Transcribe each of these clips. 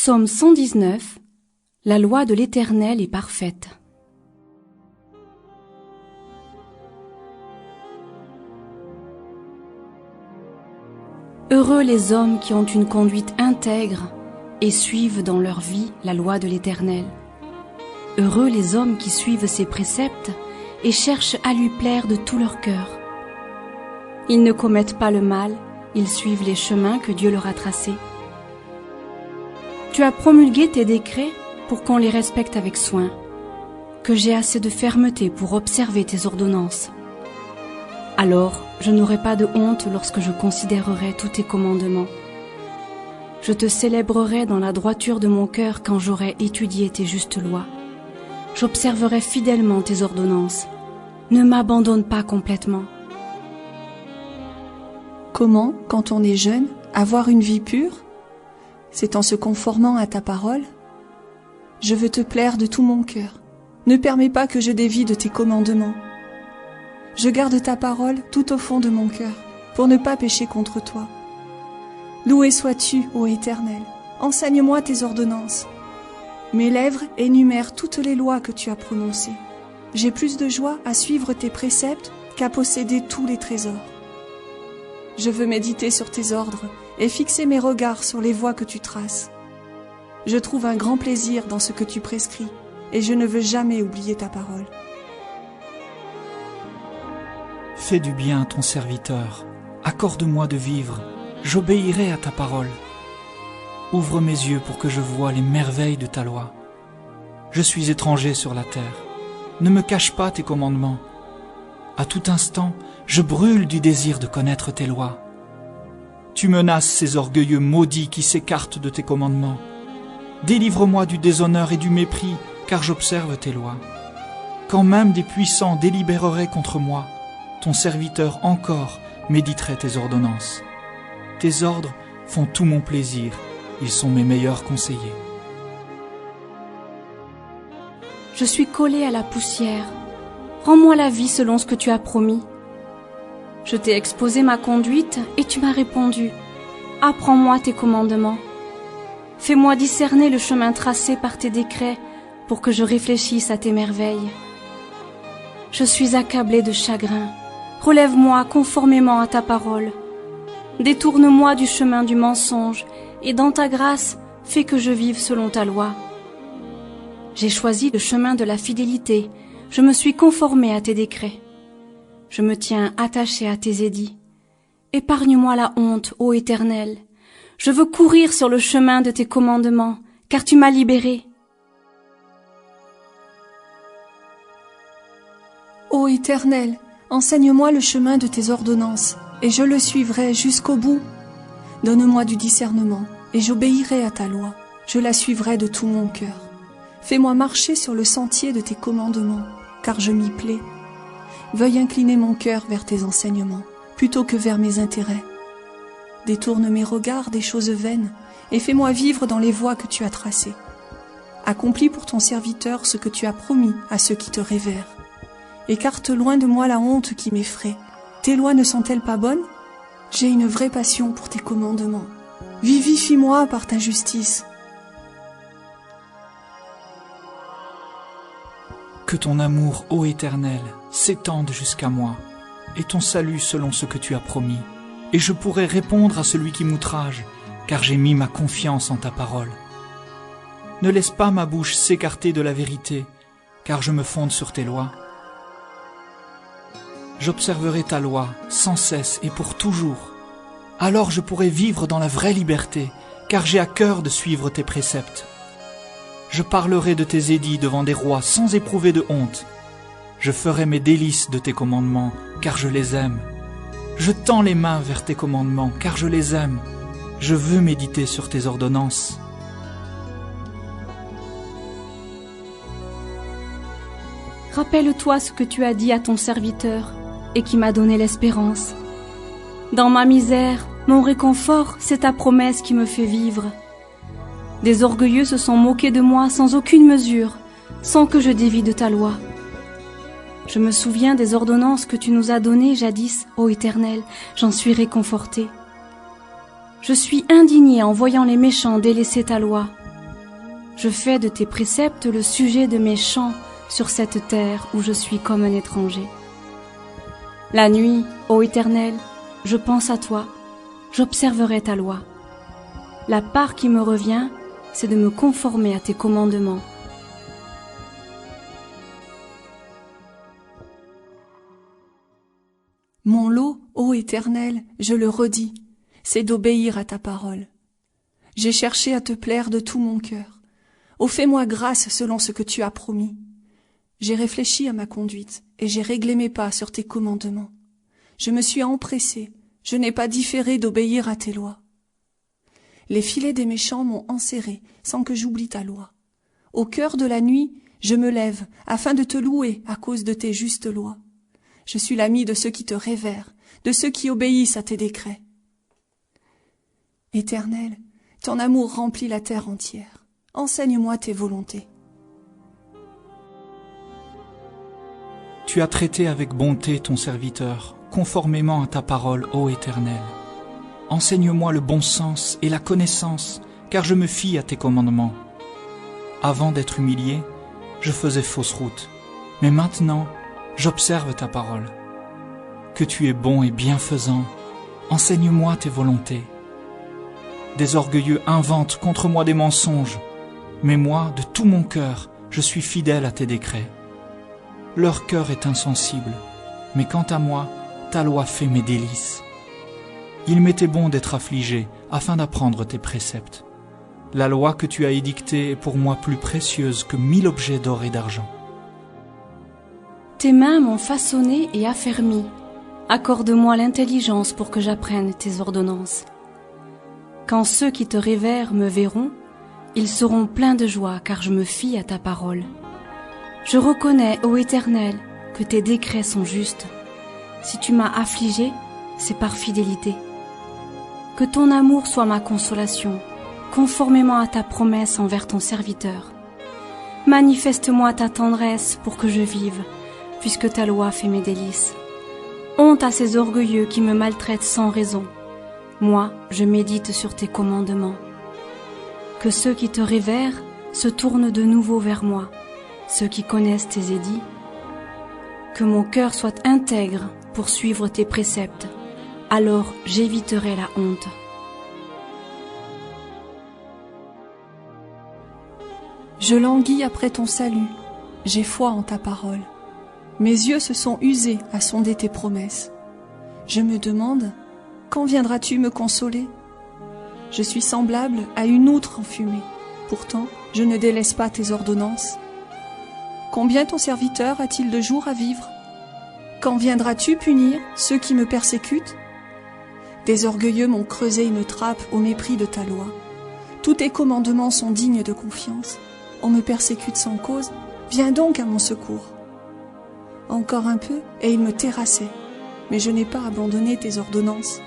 Psaume 119. La loi de l'Éternel est parfaite. Heureux les hommes qui ont une conduite intègre et suivent dans leur vie la loi de l'Éternel. Heureux les hommes qui suivent ses préceptes et cherchent à lui plaire de tout leur cœur. Ils ne commettent pas le mal, ils suivent les chemins que Dieu leur a tracés. Tu as promulgué tes décrets pour qu'on les respecte avec soin, que j'ai assez de fermeté pour observer tes ordonnances. Alors, je n'aurai pas de honte lorsque je considérerai tous tes commandements. Je te célébrerai dans la droiture de mon cœur quand j'aurai étudié tes justes lois. J'observerai fidèlement tes ordonnances. Ne m'abandonne pas complètement. Comment, quand on est jeune, avoir une vie pure? C'est en se conformant à ta parole. Je veux te plaire de tout mon cœur. Ne permets pas que je dévie de tes commandements. Je garde ta parole tout au fond de mon cœur, pour ne pas pécher contre toi. Loué sois-tu, ô Éternel, enseigne-moi tes ordonnances. Mes lèvres énumèrent toutes les lois que tu as prononcées. J'ai plus de joie à suivre tes préceptes qu'à posséder tous les trésors. Je veux méditer sur tes ordres et fixer mes regards sur les voies que tu traces. Je trouve un grand plaisir dans ce que tu prescris, et je ne veux jamais oublier ta parole. Fais du bien à ton serviteur, accorde-moi de vivre, j'obéirai à ta parole. Ouvre mes yeux pour que je voie les merveilles de ta loi. Je suis étranger sur la terre, ne me cache pas tes commandements. À tout instant, je brûle du désir de connaître tes lois. Tu menaces ces orgueilleux maudits qui s'écartent de tes commandements. Délivre-moi du déshonneur et du mépris, car j'observe tes lois. Quand même des puissants délibéreraient contre moi, ton serviteur encore méditerait tes ordonnances. Tes ordres font tout mon plaisir, ils sont mes meilleurs conseillers. Je suis collé à la poussière. Rends-moi la vie selon ce que tu as promis. Je t'ai exposé ma conduite et tu m'as répondu. Apprends-moi tes commandements. Fais-moi discerner le chemin tracé par tes décrets pour que je réfléchisse à tes merveilles. Je suis accablé de chagrin. Relève-moi conformément à ta parole. Détourne-moi du chemin du mensonge et dans ta grâce, fais que je vive selon ta loi. J'ai choisi le chemin de la fidélité. Je me suis conformé à tes décrets. Je me tiens attaché à tes édits. Épargne-moi la honte, ô Éternel. Je veux courir sur le chemin de tes commandements, car tu m'as libéré. Ô Éternel, enseigne-moi le chemin de tes ordonnances, et je le suivrai jusqu'au bout. Donne-moi du discernement, et j'obéirai à ta loi. Je la suivrai de tout mon cœur. Fais-moi marcher sur le sentier de tes commandements, car je m'y plais. Veuille incliner mon cœur vers tes enseignements, plutôt que vers mes intérêts. Détourne mes regards des choses vaines, et fais-moi vivre dans les voies que tu as tracées. Accomplis pour ton serviteur ce que tu as promis à ceux qui te révèrent. Écarte loin de moi la honte qui m'effraie. Tes lois ne sont-elles pas bonnes? J'ai une vraie passion pour tes commandements. Vivifie-moi par ta justice. Que ton amour, ô Éternel, s'étende jusqu'à moi, et ton salut selon ce que tu as promis. Et je pourrai répondre à celui qui m'outrage, car j'ai mis ma confiance en ta parole. Ne laisse pas ma bouche s'écarter de la vérité, car je me fonde sur tes lois. J'observerai ta loi sans cesse et pour toujours. Alors je pourrai vivre dans la vraie liberté, car j'ai à cœur de suivre tes préceptes. Je parlerai de tes édits devant des rois sans éprouver de honte. Je ferai mes délices de tes commandements, car je les aime. Je tends les mains vers tes commandements, car je les aime. Je veux méditer sur tes ordonnances. Rappelle-toi ce que tu as dit à ton serviteur et qui m'a donné l'espérance. Dans ma misère, mon réconfort, c'est ta promesse qui me fait vivre. Des orgueilleux se sont moqués de moi sans aucune mesure, sans que je dévie de ta loi. Je me souviens des ordonnances que tu nous as données jadis, ô Éternel, j'en suis réconforté. Je suis indigné en voyant les méchants délaisser ta loi. Je fais de tes préceptes le sujet de mes chants sur cette terre où je suis comme un étranger. La nuit, ô Éternel, je pense à toi, j'observerai ta loi. La part qui me revient, c'est de me conformer à tes commandements. Mon lot, ô Éternel, je le redis, c'est d'obéir à ta parole. J'ai cherché à te plaire de tout mon cœur. Oh, fais-moi grâce selon ce que tu as promis. J'ai réfléchi à ma conduite et j'ai réglé mes pas sur tes commandements. Je me suis empressé, je n'ai pas différé d'obéir à tes lois. Les filets des méchants m'ont enserré sans que j'oublie ta loi. Au cœur de la nuit, je me lève afin de te louer à cause de tes justes lois. Je suis l'ami de ceux qui te révèrent, de ceux qui obéissent à tes décrets. Éternel, ton amour remplit la terre entière. Enseigne-moi tes volontés. Tu as traité avec bonté ton serviteur, conformément à ta parole, ô Éternel. Enseigne-moi le bon sens et la connaissance, car je me fie à tes commandements. Avant d'être humilié, je faisais fausse route, mais maintenant, j'observe ta parole. Que tu es bon et bienfaisant, enseigne-moi tes volontés. Des orgueilleux inventent contre moi des mensonges, mais moi, de tout mon cœur, je suis fidèle à tes décrets. Leur cœur est insensible, mais quant à moi, ta loi fait mes délices. Il m'était bon d'être affligé, afin d'apprendre tes préceptes. La loi que tu as édictée est pour moi plus précieuse que 1000 objets d'or et d'argent. Tes mains m'ont façonné et affermi. Accorde-moi l'intelligence pour que j'apprenne tes ordonnances. Quand ceux qui te révèrent me verront, ils seront pleins de joie car je me fie à ta parole. Je reconnais, ô Éternel, que tes décrets sont justes. Si tu m'as affligé, c'est par fidélité. Que ton amour soit ma consolation, conformément à ta promesse envers ton serviteur. Manifeste-moi ta tendresse pour que je vive, puisque ta loi fait mes délices. Honte à ces orgueilleux qui me maltraitent sans raison. Moi, je médite sur tes commandements. Que ceux qui te révèrent se tournent de nouveau vers moi, ceux qui connaissent tes édits. Que mon cœur soit intègre pour suivre tes préceptes, alors j'éviterai la honte. Je languis après ton salut, j'ai foi en ta parole. Mes yeux se sont usés à sonder tes promesses. Je me demande, quand viendras-tu me consoler? Je suis semblable à une outre enfumée, pourtant je ne délaisse pas tes ordonnances. Combien ton serviteur a-t-il de jours à vivre? Quand viendras-tu punir ceux qui me persécutent? Des orgueilleux m'ont creusé une trappe au mépris de ta loi. Tous tes commandements sont dignes de confiance. On me persécute sans cause, viens donc à mon secours. Encore un peu, et il me terrassait, mais je n'ai pas abandonné tes ordonnances.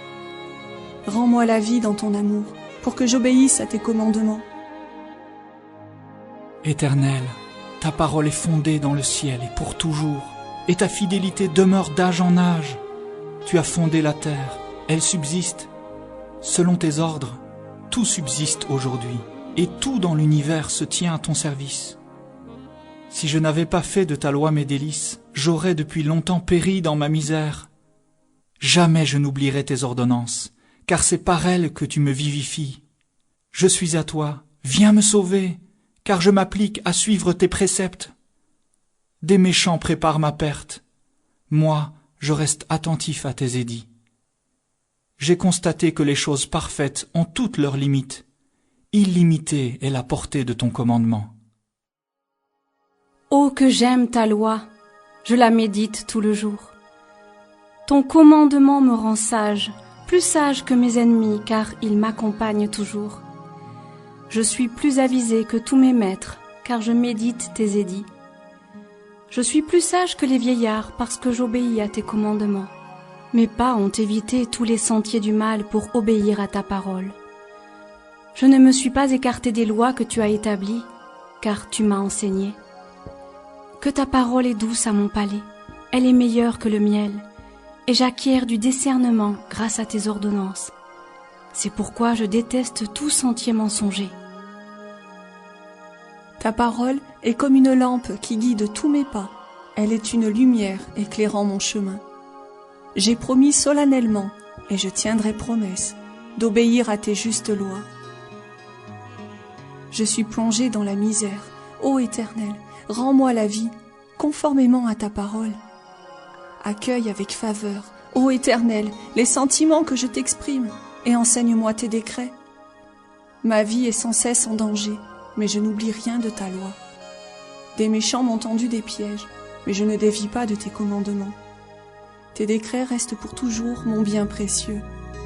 Rends-moi la vie dans ton amour, pour que j'obéisse à tes commandements. Éternel, ta parole est fondée dans le ciel et pour toujours, et ta fidélité demeure d'âge en âge. Tu as fondé la terre, elle subsiste. Selon tes ordres, tout subsiste aujourd'hui, et tout dans l'univers se tient à ton service. Si je n'avais pas fait de ta loi mes délices, j'aurais depuis longtemps péri dans ma misère. Jamais je n'oublierai tes ordonnances, car c'est par elles que tu me vivifies. Je suis à toi, viens me sauver, car je m'applique à suivre tes préceptes. Des méchants préparent ma perte. Moi, je reste attentif à tes édits. J'ai constaté que les choses parfaites ont toutes leurs limites. Illimitée est la portée de ton commandement. Oh, que j'aime ta loi, je la médite tout le jour. Ton commandement me rend sage, plus sage que mes ennemis, car il m'accompagne toujours. Je suis plus avisé que tous mes maîtres, car je médite tes édits. Je suis plus sage que les vieillards, parce que j'obéis à tes commandements. Mes pas ont évité tous les sentiers du mal pour obéir à ta parole. Je ne me suis pas écarté des lois que tu as établies, car tu m'as enseigné. Que ta parole est douce à mon palais, elle est meilleure que le miel, et j'acquiers du discernement grâce à tes ordonnances. C'est pourquoi je déteste tout sentier mensonger. Ta parole est comme une lampe qui guide tous mes pas. Elle est une lumière éclairant mon chemin. J'ai promis solennellement, et je tiendrai promesse, d'obéir à tes justes lois. Je suis plongé dans la misère. Ô Éternel, rends-moi la vie, conformément à ta parole. Accueille avec faveur, ô Éternel, les sentiments que je t'exprime, et enseigne-moi tes décrets. Ma vie est sans cesse en danger, mais je n'oublie rien de ta loi. Des méchants m'ont tendu des pièges, mais je ne dévie pas de tes commandements. Tes décrets restent pour toujours mon bien précieux,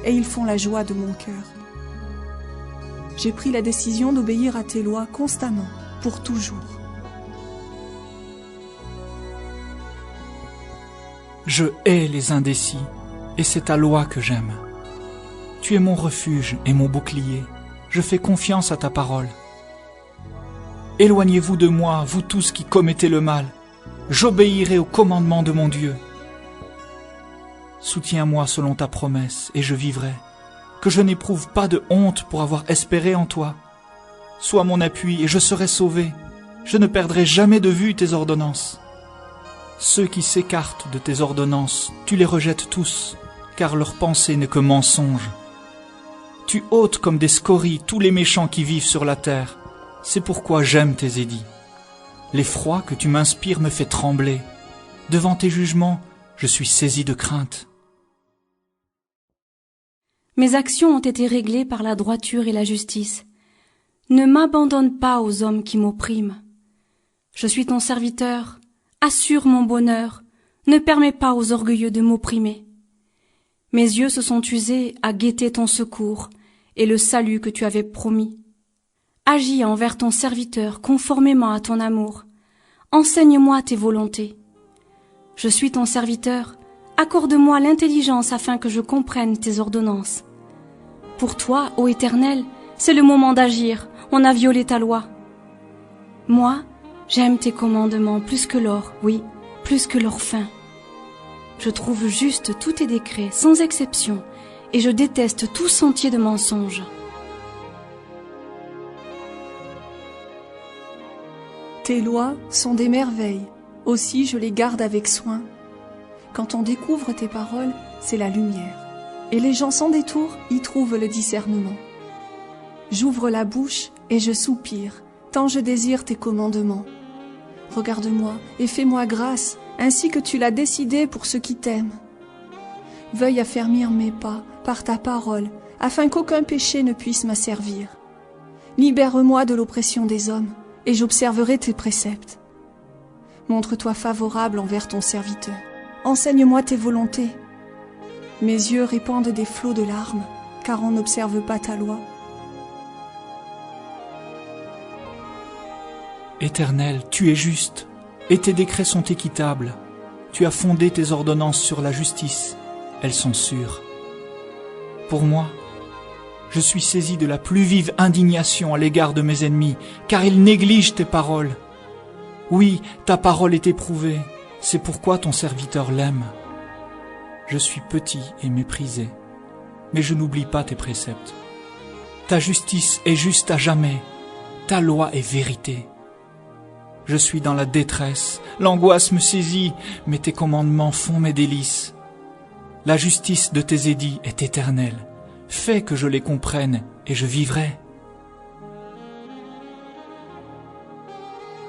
et ils font la joie de mon cœur. J'ai pris la décision d'obéir à tes lois constamment, pour toujours. Je hais les indécis, et c'est ta loi que j'aime. Tu es mon refuge et mon bouclier. Je fais confiance à ta parole. Éloignez-vous de moi, vous tous qui commettez le mal. J'obéirai au commandement de mon Dieu. Soutiens-moi selon ta promesse, et je vivrai. Que je n'éprouve pas de honte pour avoir espéré en toi. Sois mon appui, et je serai sauvé. Je ne perdrai jamais de vue tes ordonnances. Ceux qui s'écartent de tes ordonnances, tu les rejettes tous, car leur pensée n'est que mensonge. Tu ôtes comme des scories tous les méchants qui vivent sur la terre. C'est pourquoi j'aime tes édits. L'effroi que tu m'inspires me fait trembler. Devant tes jugements, je suis saisi de crainte. Mes actions ont été réglées par la droiture et la justice. Ne m'abandonne pas aux hommes qui m'oppriment. Je suis ton serviteur, assure mon bonheur, ne permets pas aux orgueilleux de m'opprimer. Mes yeux se sont usés à guetter ton secours et le salut que tu avais promis. Agis envers ton serviteur conformément à ton amour. Enseigne-moi tes volontés. Je suis ton serviteur, accorde-moi l'intelligence afin que je comprenne tes ordonnances. Pour toi, ô Éternel, c'est le moment d'agir, on a violé ta loi. Moi, j'aime tes commandements plus que l'or, oui, plus que l'or fin. Je trouve juste tous tes décrets, sans exception, et je déteste tout sentier de mensonge. Tes lois sont des merveilles, aussi je les garde avec soin. Quand on découvre tes paroles, c'est la lumière, et les gens sans détour y trouvent le discernement. J'ouvre la bouche et je soupire, tant je désire tes commandements. Regarde-moi et fais-moi grâce, ainsi que tu l'as décidé pour ceux qui t'aiment. Veuille affermir mes pas par ta parole, afin qu'aucun péché ne puisse m'asservir. Libère-moi de l'oppression des hommes, et j'observerai tes préceptes. Montre-toi favorable envers ton serviteur. Enseigne-moi tes volontés. Mes yeux répandent des flots de larmes, car on n'observe pas ta loi. Éternel, tu es juste, et tes décrets sont équitables. Tu as fondé tes ordonnances sur la justice, elles sont sûres. Pour moi, je suis saisi de la plus vive indignation à l'égard de mes ennemis, car ils négligent tes paroles. Oui, ta parole est éprouvée, c'est pourquoi ton serviteur l'aime. Je suis petit et méprisé, mais je n'oublie pas tes préceptes. Ta justice est juste à jamais, ta loi est vérité. Je suis dans la détresse, l'angoisse me saisit, mais tes commandements font mes délices. La justice de tes édits est éternelle. Fais que je les comprenne et je vivrai.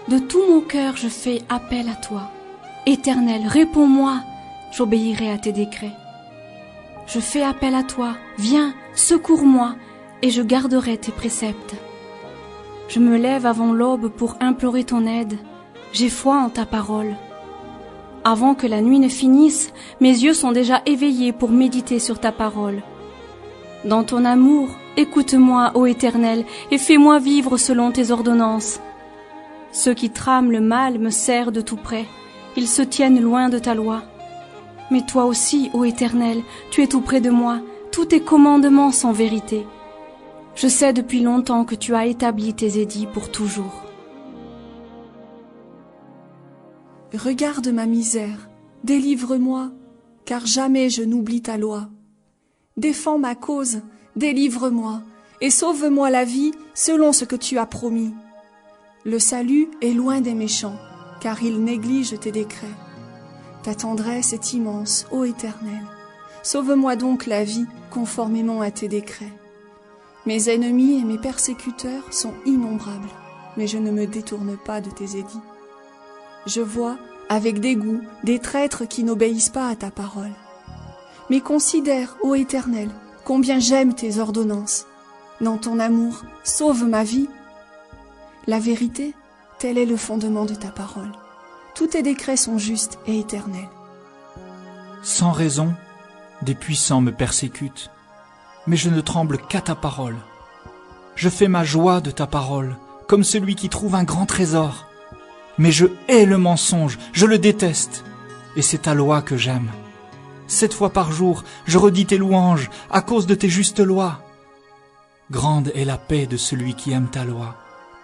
De tout mon cœur je fais appel à toi. Éternel, réponds-moi, j'obéirai à tes décrets. Je fais appel à toi, viens, secours-moi, et je garderai tes préceptes. Je me lève avant l'aube pour implorer ton aide. J'ai foi en ta parole. Avant que la nuit ne finisse, mes yeux sont déjà éveillés pour méditer sur ta parole. Dans ton amour, écoute-moi, ô Éternel, et fais-moi vivre selon tes ordonnances. Ceux qui trament le mal me serrent de tout près. Ils se tiennent loin de ta loi. Mais toi aussi, ô Éternel, tu es tout près de moi. Tous tes commandements sont vérité. Je sais depuis longtemps que tu as établi tes édits pour toujours. Regarde ma misère, délivre-moi, car jamais je n'oublie ta loi. Défends ma cause, délivre-moi, et sauve-moi la vie selon ce que tu as promis. Le salut est loin des méchants, car ils négligent tes décrets. Ta tendresse est immense, ô Éternel. Sauve-moi donc la vie conformément à tes décrets. Mes ennemis et mes persécuteurs sont innombrables, mais je ne me détourne pas de tes édits. Je vois, avec dégoût, des traîtres qui n'obéissent pas à ta parole. Mais considère, ô Éternel, combien j'aime tes ordonnances. Dans ton amour, sauve ma vie. La vérité, tel est le fondement de ta parole. Tous tes décrets sont justes et éternels. Sans raison, des puissants me persécutent, mais je ne tremble qu'à ta parole. Je fais ma joie de ta parole, comme celui qui trouve un grand trésor. Mais je hais le mensonge, je le déteste, et c'est ta loi que j'aime. 7 fois par jour, je redis tes louanges à cause de tes justes lois. Grande est la paix de celui qui aime ta loi.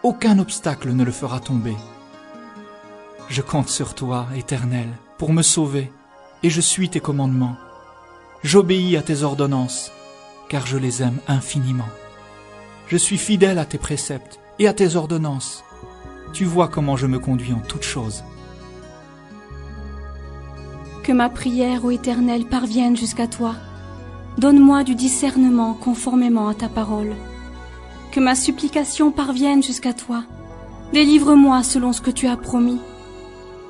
Aucun obstacle ne le fera tomber. Je compte sur toi, Éternel, pour me sauver, et je suis tes commandements. J'obéis à tes ordonnances, car je les aime infiniment. Je suis fidèle à tes préceptes et à tes ordonnances. Tu vois comment je me conduis en toutes choses. Que ma prière, ô Éternel, parvienne jusqu'à toi. Donne-moi du discernement conformément à ta parole. Que ma supplication parvienne jusqu'à toi. Délivre-moi selon ce que tu as promis.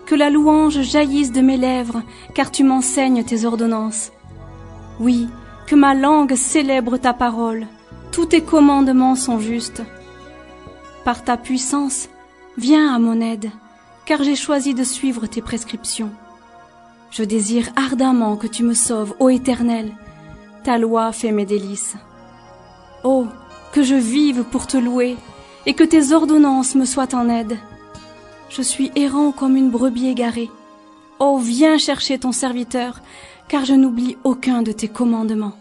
Que la louange jaillisse de mes lèvres, car tu m'enseignes tes ordonnances. Oui, que ma langue célèbre ta parole. Tous tes commandements sont justes. Par ta puissance, viens à mon aide, car j'ai choisi de suivre tes prescriptions. Je désire ardemment que tu me sauves, ô Éternel. Ta loi fait mes délices. Oh, que je vive pour te louer, et que tes ordonnances me soient en aide. Je suis errant comme une brebis égarée. Oh, viens chercher ton serviteur, car je n'oublie aucun de tes commandements.